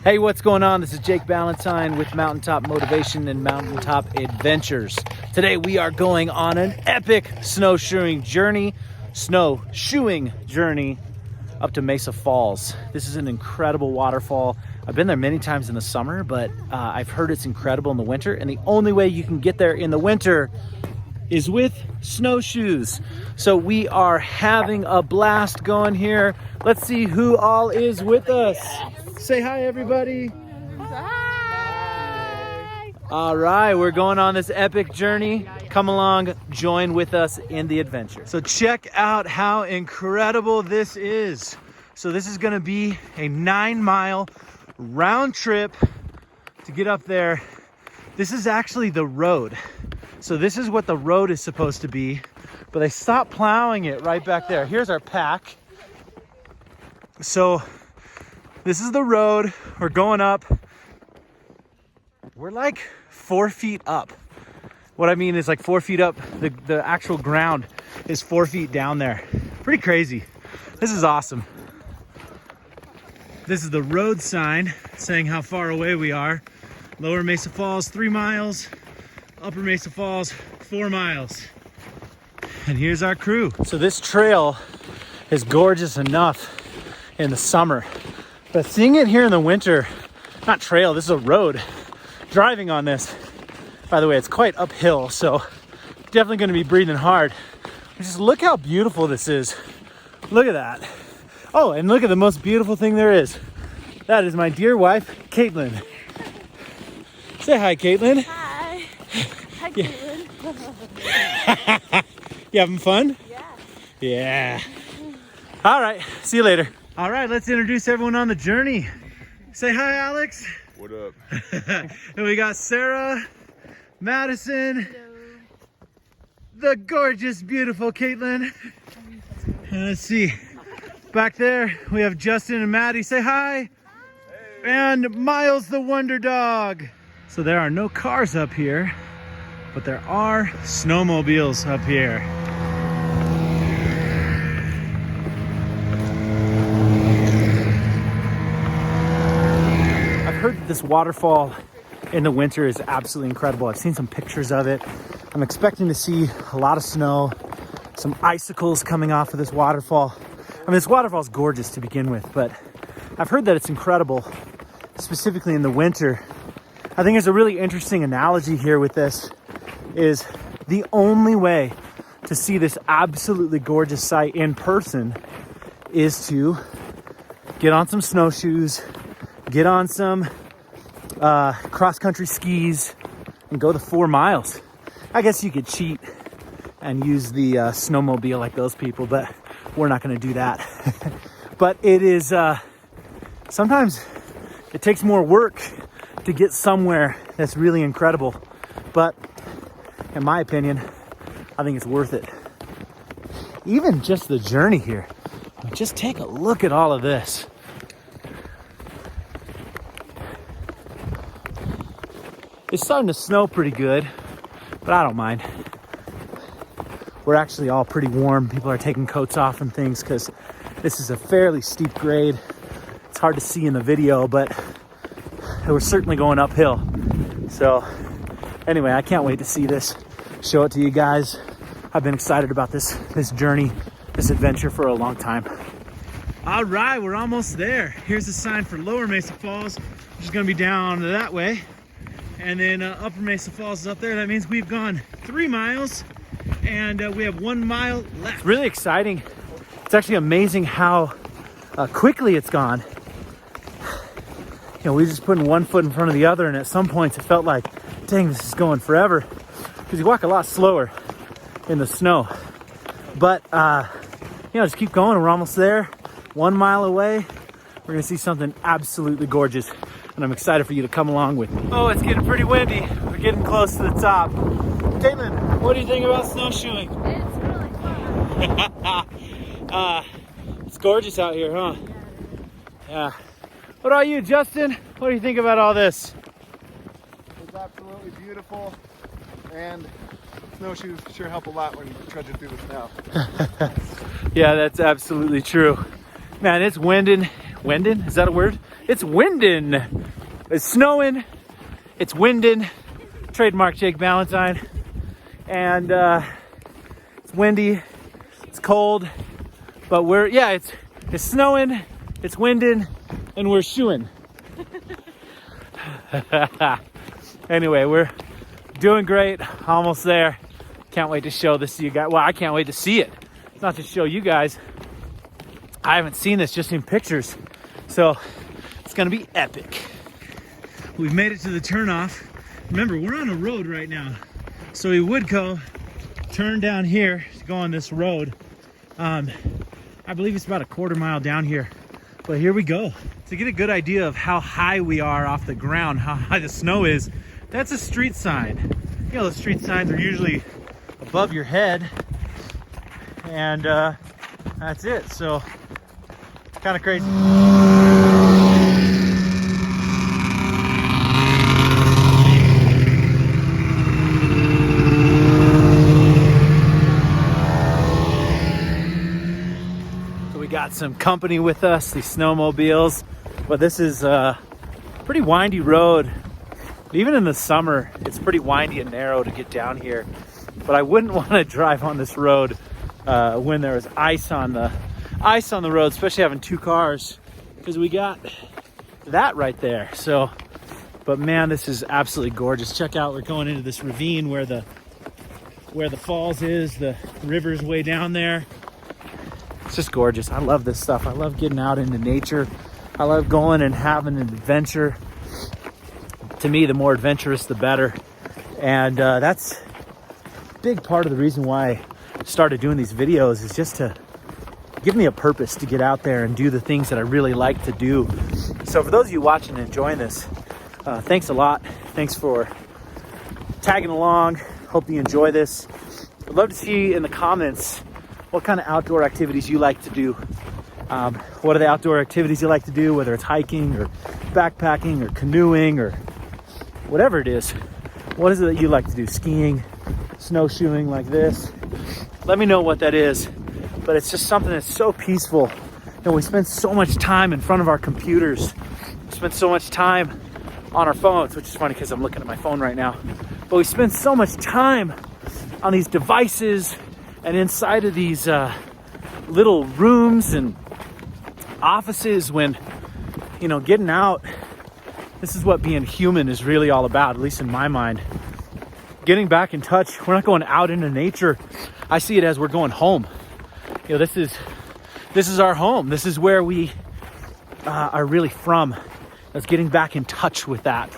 Hey, what's going on? This is Jake Ballentine with Mountaintop Motivation and Mountaintop Adventures. Today we are going on an epic snowshoeing journey up to Mesa Falls. This is an incredible waterfall. I've been there many times in the summer, but I've heard it's incredible in the winter, and the only way you can get there in the winter is with snowshoes. So we are having a blast going here. Let's see who all is with us. Say hi, everybody. Hi. All right, we're going on this epic journey. Come along, join with us in the adventure. So check out how incredible this is. So this is gonna be a 9-mile round trip to get up there. This is actually the road. So this is what the road is supposed to be, but they stopped plowing it right back there. Here's our pack. So this is the road. We're going up. We're like 4 feet up. What I mean is like 4 feet up. The actual ground is 4 feet down there. Pretty crazy. This is awesome. This is the road sign saying how far away we are. Lower Mesa Falls, 3 miles. Upper Mesa Falls, 4 miles. And here's our crew. So this trail is gorgeous enough in the summer, but seeing it here in the winter, not trail, this is a road. Driving on this, by the way, it's quite uphill, so definitely gonna be breathing hard. Just look how beautiful this is. Look at that. Oh, and look at the most beautiful thing there is. That is my dear wife, Caitlin. Say hi, Caitlin. Hi. Hi, Caitlin. You having fun? Yeah. Yeah. All right, see you later. All right, let's introduce everyone on the journey. Say hi, Alex. What up? And we got Sarah, Madison, Hello. the gorgeous, beautiful Caitlin. And let's see, back there we have Justin and Maddie. Say hi. Hey. And Miles the Wonder Dog. So there are no cars up here, but there are snowmobiles up here. I've heard that this waterfall in the winter is absolutely incredible. I've seen some pictures of it. I'm expecting to see a lot of snow, some icicles coming off of this waterfall. I mean, this waterfall is gorgeous to begin with, but I've heard that it's incredible, specifically in the winter. I think there's a really interesting analogy here with this, is the only way to see this absolutely gorgeous sight in person is to get on some snowshoes, get on some cross-country skis, and go the 4 miles. I guess you could cheat and use the snowmobile like those people, but we're not going to do that. But it is, sometimes it takes more work to get somewhere that's really incredible. But in my opinion, I think it's worth it. Even just the journey here. I mean, just take a look at all of this. It's starting to snow pretty good, but I don't mind. We're actually all pretty warm. People are taking coats off and things because this is a fairly steep grade. It's hard to see in the video, but we're certainly going uphill. So anyway, I can't wait to see this, show it to you guys. I've been excited about this journey, this adventure for a long time. All right, we're almost there. Here's the sign for Lower Mesa Falls, which is gonna be down that way. And then Upper Mesa Falls is up there. That means we've gone 3 miles and we have 1 mile left. It's really exciting. It's actually amazing how quickly it's gone. You know, we just putting one foot in front of the other, and at some points it felt like, dang, this is going forever, because you walk a lot slower in the snow. But you know, just keep going. We're almost there. 1 mile away. We're gonna see something absolutely gorgeous, and I'm excited for you to come along with me. Oh, it's getting pretty windy. We're getting close to the top. Caitlin, what do you think about snowshoeing? It's really fun. It's gorgeous out here, huh? Yeah. What about you, Justin? What do you think about all this? It's absolutely beautiful, and snowshoes sure help a lot when you're trudging through the snow. Yeah, that's absolutely true. Man, it's winding. Winding? Is that a word? It's winding. It's snowing. It's winding. Trademark Jake Ballentine. And it's windy. It's cold. But it's snowing. It's winding. And we're shoeing. Anyway, we're doing great. Almost there. Can't wait to show this to you guys. Well, I can't wait to see it. Not to show you guys. I haven't seen this, just in pictures. So it's gonna be epic. We've made it to the turnoff. Remember, we're on a road right now. So we would go turn down here to go on this road. I believe it's about a quarter mile down here. But here we go. To get a good idea of how high we are off the ground, how high the snow is, that's a street sign. You know, the street signs are usually above your head. And that's it. So it's kind of crazy. So we got some company with us, these snowmobiles. But this is a pretty windy road. Even in the summer, it's pretty windy and narrow to get down here. But I wouldn't want to drive on this road when there was ice on the road, especially having two cars, because we got that right there. So, but man, this is absolutely gorgeous. Check out, we're going into this ravine where the falls is. The river's way down there. It's just gorgeous. I love this stuff. I love getting out into nature. I love going and having an adventure. To me, the more adventurous, the better. And that's a big part of the reason why I started doing these videos, is just to give me a purpose to get out there and do the things that I really like to do. So for those of you watching and enjoying this, thanks a lot. Thanks for tagging along. Hope you enjoy this. I'd love to see in the comments what kind of outdoor activities you like to do. What are the outdoor activities you like to do, whether it's hiking or backpacking or canoeing or whatever it is. What is it that you like to do? Skiing, snowshoeing like this? Let me know what that is. But it's just something that's so peaceful. And we spend so much time in front of our computers. We spend so much time on our phones, which is funny because I'm looking at my phone right now. But we spend so much time on these devices and inside of these little rooms and offices when, you know, getting out, this is what being human is really all about, at least in my mind. Getting back in touch. We're not going out into nature. I see it as we're going home. You know, this is our home. This is where we are really from. That's getting back in touch with that.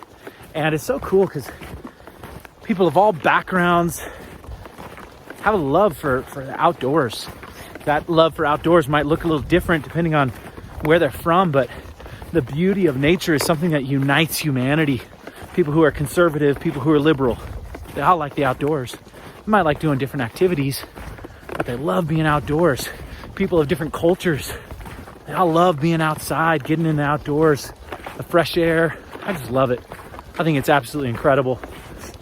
And it's so cool because people of all backgrounds have a love for the outdoors. That love for outdoors might look a little different depending on where they're from, but the beauty of nature is something that unites humanity. People who are conservative, people who are liberal, they all like the outdoors. They might like doing different activities, but they love being outdoors. People of different cultures, they all love being outside, getting in the outdoors, the fresh air. I just love it. I think it's absolutely incredible.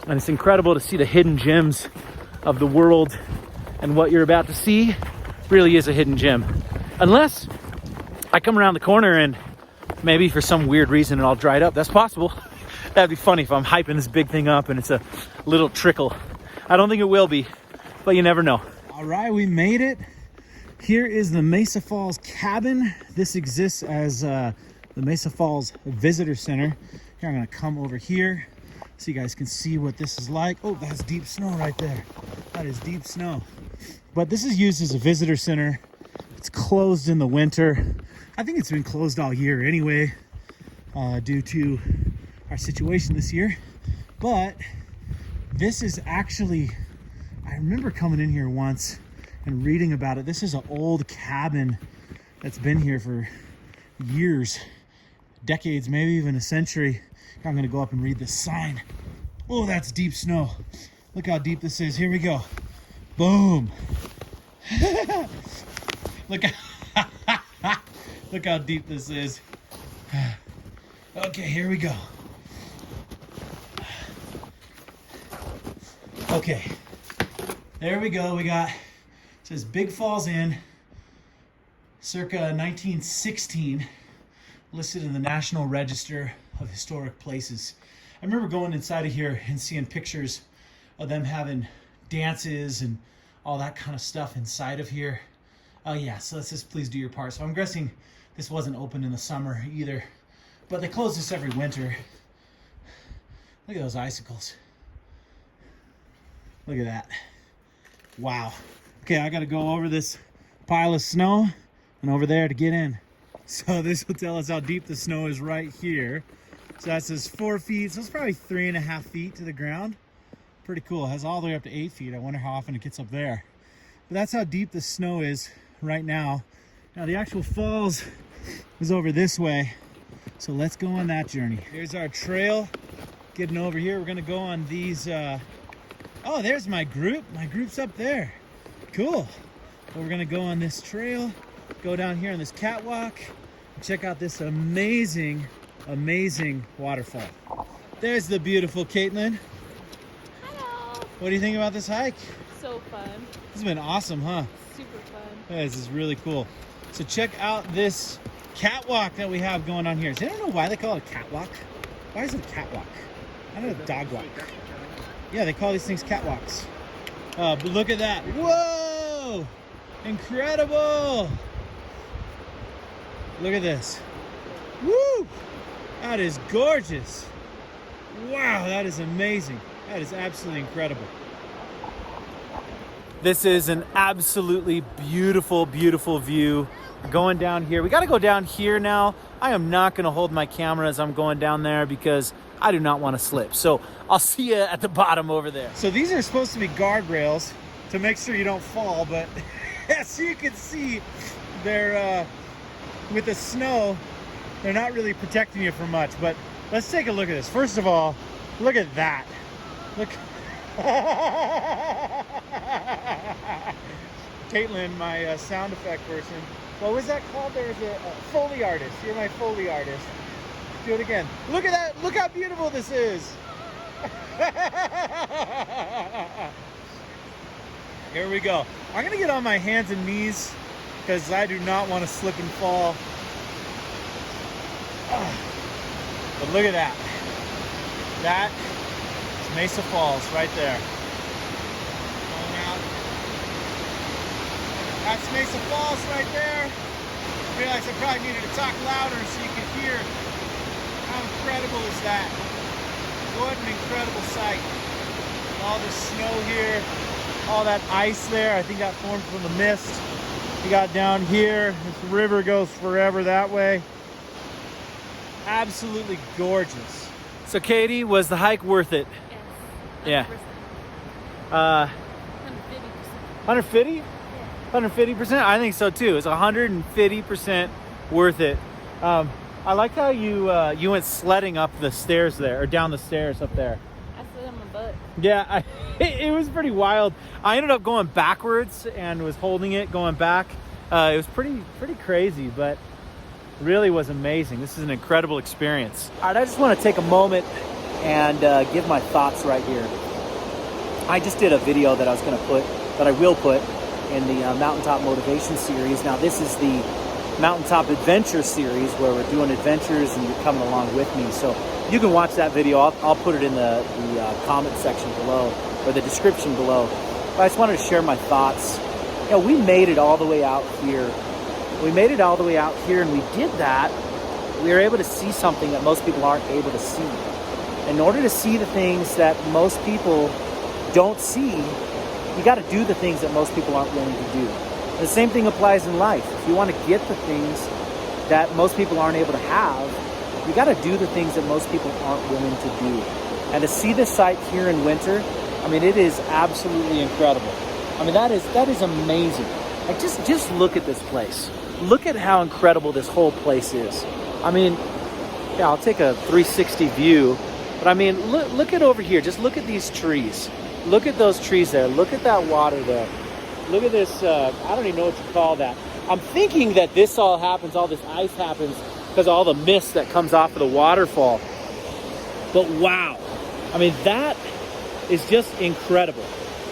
And it's incredible to see the hidden gems of the world, and what you're about to see really is a hidden gem. Unless I come around the corner and maybe for some weird reason it all dried up. That's possible. That'd be funny if I'm hyping this big thing up and it's a little trickle. I don't think it will be, but you never know. All right, we made it. Here is the Mesa Falls cabin. This exists as the Mesa Falls Visitor Center. Here, I'm gonna come over here so you guys can see what this is like. Oh, that's deep snow right there. That is deep snow. But this is used as a visitor center. It's closed in the winter. I think it's been closed all year anyway, due to our situation this year. But this is actually, I remember coming in here once and reading about it. This is an old cabin that's been here for years, decades, maybe even a century. I'm gonna go up and read this sign. Oh, that's deep snow. Look how deep this is. Here we go. Boom. Look how deep this is. Okay, here we go. Okay, there we go. We got, it says Big Falls Inn, circa 1916. listed in the National Register of Historic Places. I remember going inside of here and seeing pictures of them having dances and all that kind of stuff inside of here. Oh yeah, so let's just please do your part. So I'm guessing this wasn't open in the summer either, but they close this every winter. Look at those icicles. Look at that. Wow. Okay, I gotta go over this pile of snow and over there to get in. So this will tell us how deep the snow is right here. So that says 4 feet, so it's probably 3.5 feet to the ground. Pretty cool. It has all the way up to 8 feet. I wonder how often it gets up there. But that's how deep the snow is right now. Now the actual falls is over this way. So let's go on that journey. Here's our trail. Getting over here, we're gonna go on these, oh, there's my group. My group's up there. Cool. Well, we're gonna go on this trail, go down here on this catwalk, and check out this amazing, amazing waterfall. There's the beautiful Caitlin. Hello. What do you think about this hike? So fun. This has been awesome, huh? Super fun. Yeah, this is really cool. So check out this catwalk that we have going on here. Does anyone know why they call it a catwalk? Why is it a catwalk? I know a dog walk. Yeah, they call these things catwalks. But look at that. Whoa! Incredible! Look at this. Woo! That is gorgeous. Wow, that is amazing. That is absolutely incredible. This is an absolutely beautiful, beautiful view. Going down here. We got to go down here now. I am not going to hold my camera as I'm going down there because I do not want to slip. So I'll see you at the bottom over there. So these are supposed to be guardrails to make sure you don't fall, but as you can see, they're with the snow, they're not really protecting you from much. But let's take a look at this. First of all, look at that. Look. Caitlin, my sound effect person. What was that called? There was a Foley artist. You're my Foley artist. Do it again. Look at that. Look how beautiful this is. Here we go. I'm going to get on my hands and knees because I do not want to slip and fall. But look at that. That is Mesa Falls right there. Going out. That's Mesa Falls right there. I realized I probably needed to talk louder so you could hear. How incredible is that? What an incredible sight. All the snow here, all that ice there. I think that formed from the mist. You got down here, this river goes forever that way. Absolutely gorgeous. So Katie, was the hike worth it? Yes. Yeah. 150%. 150? Yeah. 150%? I think so too. It's 150% worth it. I like how you went sledding up the stairs there, or down the stairs up there. I slid on my butt. Yeah, it was pretty wild. I ended up going backwards and was holding it going back. It was pretty crazy, but really was amazing. This is an incredible experience. All right, I just want to take a moment and give my thoughts right here. I just did a video that I was going to put, that I will put in the Mountaintop Motivation series. Now this is the Mountaintop Adventure series where we're doing adventures and you're coming along with me. So you can watch that video. I'll put it in the comment section below, or the description below. But I just wanted to share my thoughts. You know, we made it all the way out here. We made it all the way out here, and we did that. We were able to see something that most people aren't able to see. In order to see the things that most people don't see, you got to do the things that most people aren't willing to do. The same thing applies in life. If you want to get the things that most people aren't able to have, you got to do the things that most people aren't willing to do. And to see this site here in winter, I mean, it is absolutely incredible. I mean, that is amazing. Like, just look at this place. Look at how incredible this whole place is. I mean, yeah, I'll take a 360 view, but I mean, look at over here. Just look at these trees. Look at those trees there. Look at that water there. Look at this, I don't even know what you call that. I'm thinking that this all happens, all this ice happens because of all the mist that comes off of the waterfall. But wow, I mean, that is just incredible.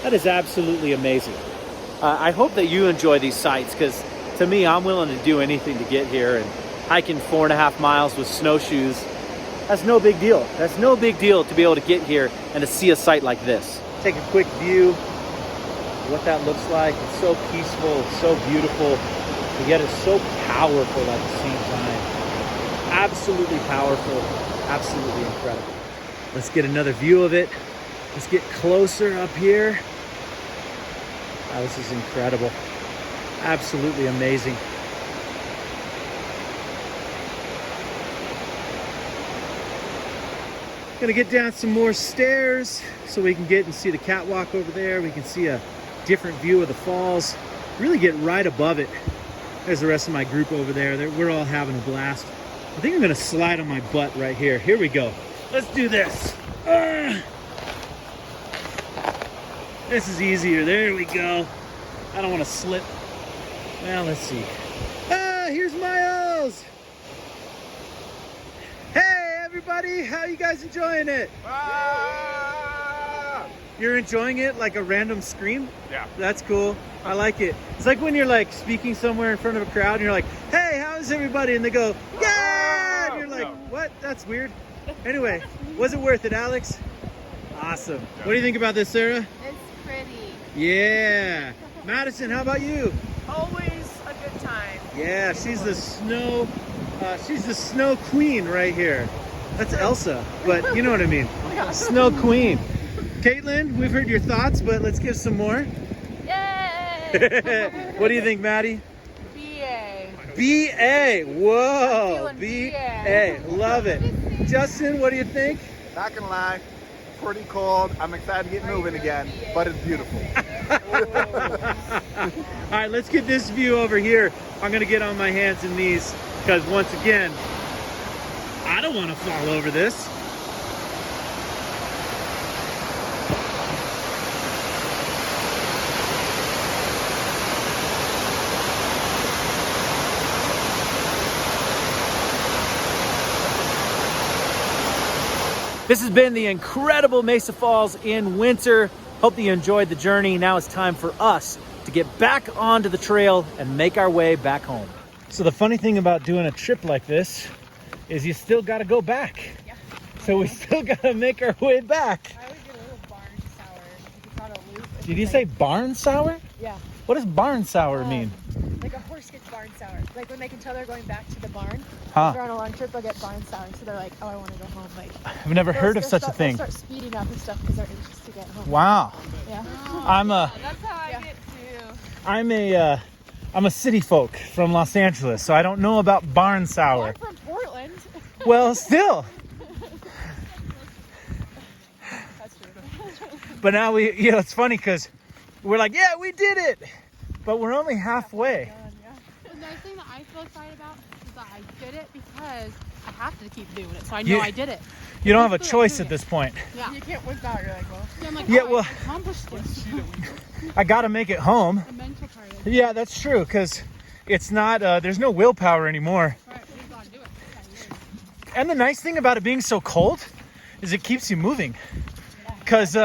That is absolutely amazing. I hope that you enjoy these sites, because to me, I'm willing to do anything to get here, and hiking 4.5 miles with snowshoes, that's no big deal. That's no big deal to be able to get here and to see a sight like this. Take a quick view of what that looks like. It's so peaceful, it's so beautiful, but yet it's so powerful at the same time. Absolutely powerful, absolutely incredible. Let's get another view of it. Let's get closer up here. Wow, this is incredible. Absolutely amazing. Gonna get down some more stairs so we can get and see the catwalk over there. We can see a different view of the falls. Really get right above it. There's the rest of my group over there. We're all having a blast. I think I'm gonna slide on my butt right here. Here we go. Let's do this. This is easier. There we go. I don't want to slip. Well, let's see. Here's Miles. Hey, everybody. How you guys enjoying it? You're enjoying it like a random scream? Yeah. That's cool. I like it. It's like when you're like speaking somewhere in front of a crowd and you're like, hey, how's everybody? And they go, yeah! And you're like, what? That's weird. Anyway, was it worth it, Alex? Awesome. What do you think about this, Sarah? It's pretty. Yeah. Madison, how about you? Always a good time. Yeah, she's the snow queen right here. That's Elsa, but you know what I mean. Snow queen. Caitlin, we've heard your thoughts, but let's give some more. Yay! What do you think, Maddie? BA. BA. Whoa. I'm feeling BA. Love it. Justin, what do you think? Not gonna lie, pretty cold. I'm excited to get moving again, but it's beautiful. All right, let's get this view over here. I'm gonna get on my hands and knees because once again, I don't want to fall over this. This has been the incredible Mesa Falls in winter. Hope that you enjoyed the journey. Now it's time for us to get back onto the trail and make our way back home. So the funny thing about doing a trip like this is you still got to go back. Yeah. So we still got to make our way back. I would get a little barn sour if you caught a loop. Did you say barn sour? Yeah. What does barn sour mean? Like a horse gets barn sour. Like when they can tell they're going back to the barn. Huh. If they're on a long trip, they'll get barn sour. So they're like, oh, I want to go home. Like I've never heard of such a thing. They'll start speeding up and stuff because they're anxious to get home. Wow. Yeah. That's how I get too. I'm a city folk from Los Angeles, so I don't know about barn sour. I'm from Portland. Well, still. That's true. But now it's funny because we're like, yeah, we did it, but we're only halfway. The nice thing that I feel excited about is that I did it because I have to keep doing it, so I know I did it. You don't have a choice at this point. Yeah. You can't whip out. You're like, well. So I'm like, Yeah, oh, well- I accomplished this. I got to make it home. The mental part of it. Yeah, that's true, because it's not, there's no willpower anymore. Right, we gotta do it. And the nice thing about it being so cold is it keeps you moving. Because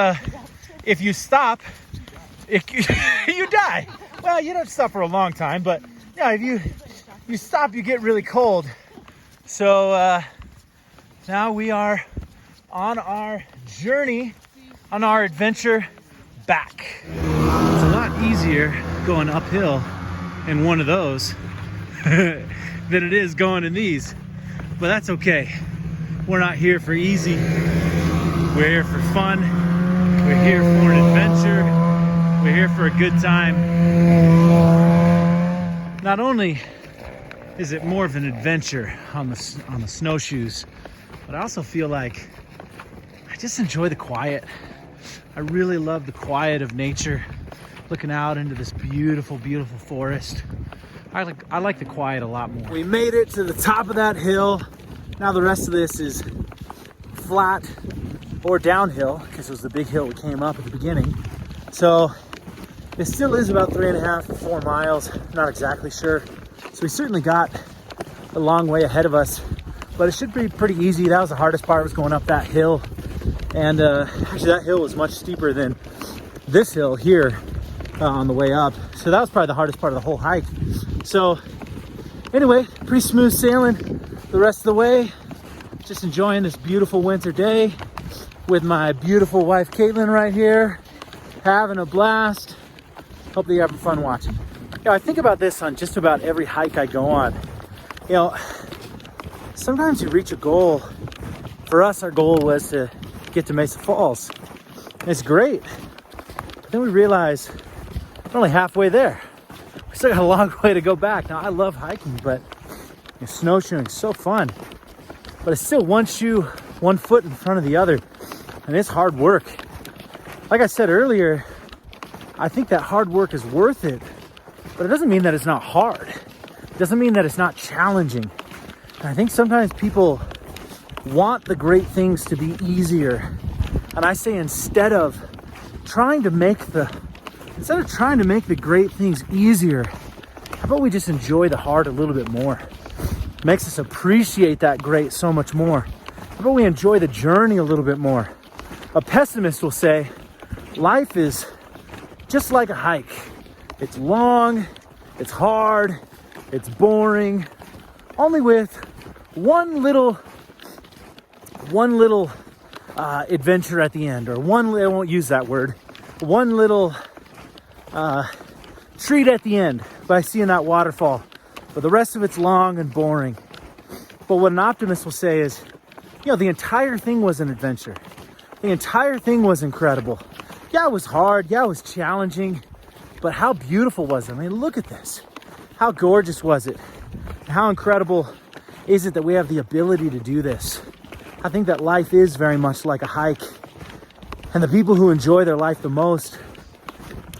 if you stop, you die. Well, you don't stop for a long time, but yeah, if you stop, you get really cold. So now we are on our journey, on our adventure back. It's a lot easier going uphill in one of those than it is going in these, but that's okay. We're not here for easy. We're here for fun. We're here for an adventure. We're here for a good time. Not only is it more of an adventure on the snowshoes, but I also feel like I just enjoy the quiet. I really love the quiet of nature, looking out into this beautiful, beautiful forest. I like the quiet a lot more. We made it to the top of that hill. Now the rest of this is flat or downhill because it was the big hill we came up at the beginning. So it still is about 3.5 to 4 miles. Not exactly sure. So we certainly got a long way ahead of us, but it should be pretty easy. That was the hardest part, was going up that hill. And actually that hill was much steeper than this hill here on the way up. So that was probably the hardest part of the whole hike. So Anyway, pretty smooth sailing the rest of the way. Just enjoying this beautiful winter day with my beautiful wife Caitlin right here, having a blast. Hope that you're having fun watching. You know, I think about this on just about every hike I go on. You know, sometimes you reach a goal. For us, our goal was to get to Mesa Falls. And it's great. But then we realize we're only halfway there. We still got a long way to go back. Now, I love hiking, but snowshoeing is so fun. But it's still one shoe, one foot in front of the other. And it's hard work. Like I said earlier, I think that hard work is worth it. But it doesn't mean that it's not hard. It doesn't mean that it's not challenging. And I think sometimes people want the great things to be easier. And I say instead of trying to make the great things easier, how about we just enjoy the hard a little bit more? It makes us appreciate that great so much more. How about we enjoy the journey a little bit more? A pessimist will say, life is just like a hike. It's long, it's hard, it's boring, only with one little adventure at the end, or I won't use that word, one little treat at the end by seeing that waterfall. But the rest of it's long and boring. But what an optimist will say is, you know, the entire thing was an adventure. The entire thing was incredible. Yeah, it was hard. Yeah, it was challenging. But how beautiful was it? I mean, look at this. How gorgeous was it? How incredible is it that we have the ability to do this? I think that life is very much like a hike. And the people who enjoy their life the most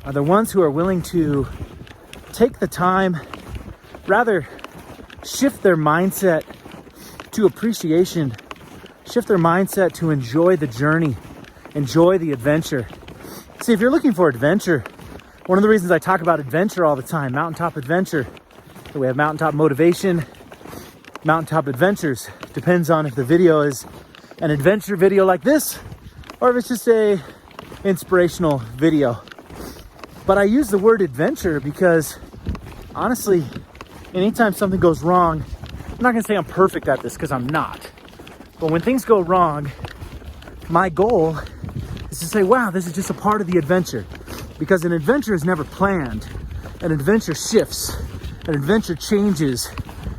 are the ones who are willing to take the time, rather shift their mindset to appreciation, shift their mindset to enjoy the journey, enjoy the adventure. See, if you're looking for adventure, one of the reasons I talk about adventure all the time, mountaintop adventure, we have mountaintop motivation, mountaintop adventures. Depends on if the video is an adventure video like this, or if it's just a inspirational video. But I use the word adventure because honestly, anytime something goes wrong, I'm not gonna say I'm perfect at this because I'm not. But when things go wrong, my goal is to say, wow, this is just a part of the adventure. Because an adventure is never planned. An adventure shifts. An adventure changes.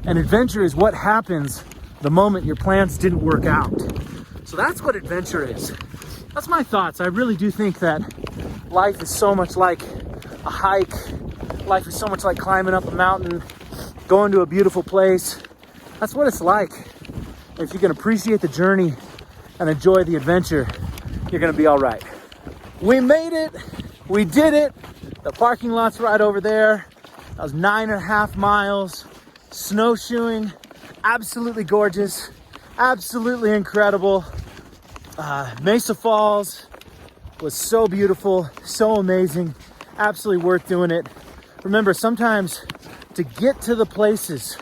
An adventure is what happens the moment your plans didn't work out. So that's what adventure is. That's my thoughts. I really do think that life is so much like a hike. Life is so much like climbing up a mountain, going to a beautiful place. That's what it's like. If you can appreciate the journey and enjoy the adventure, you're gonna be all right. We made it. We did it. The parking lot's right over there. That was 9.5 miles. Snowshoeing, absolutely gorgeous, absolutely incredible. Mesa Falls was so beautiful, so amazing, absolutely worth doing it. Remember, sometimes to get to the places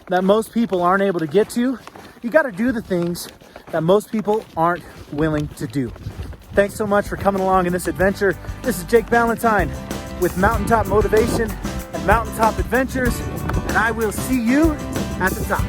that most people aren't able to get to, you got to do the things that most people aren't willing to do. Thanks so much for coming along in this adventure. This is Jake Ballentine with Mountaintop Motivation and Mountaintop Adventures, and I will see you at the top.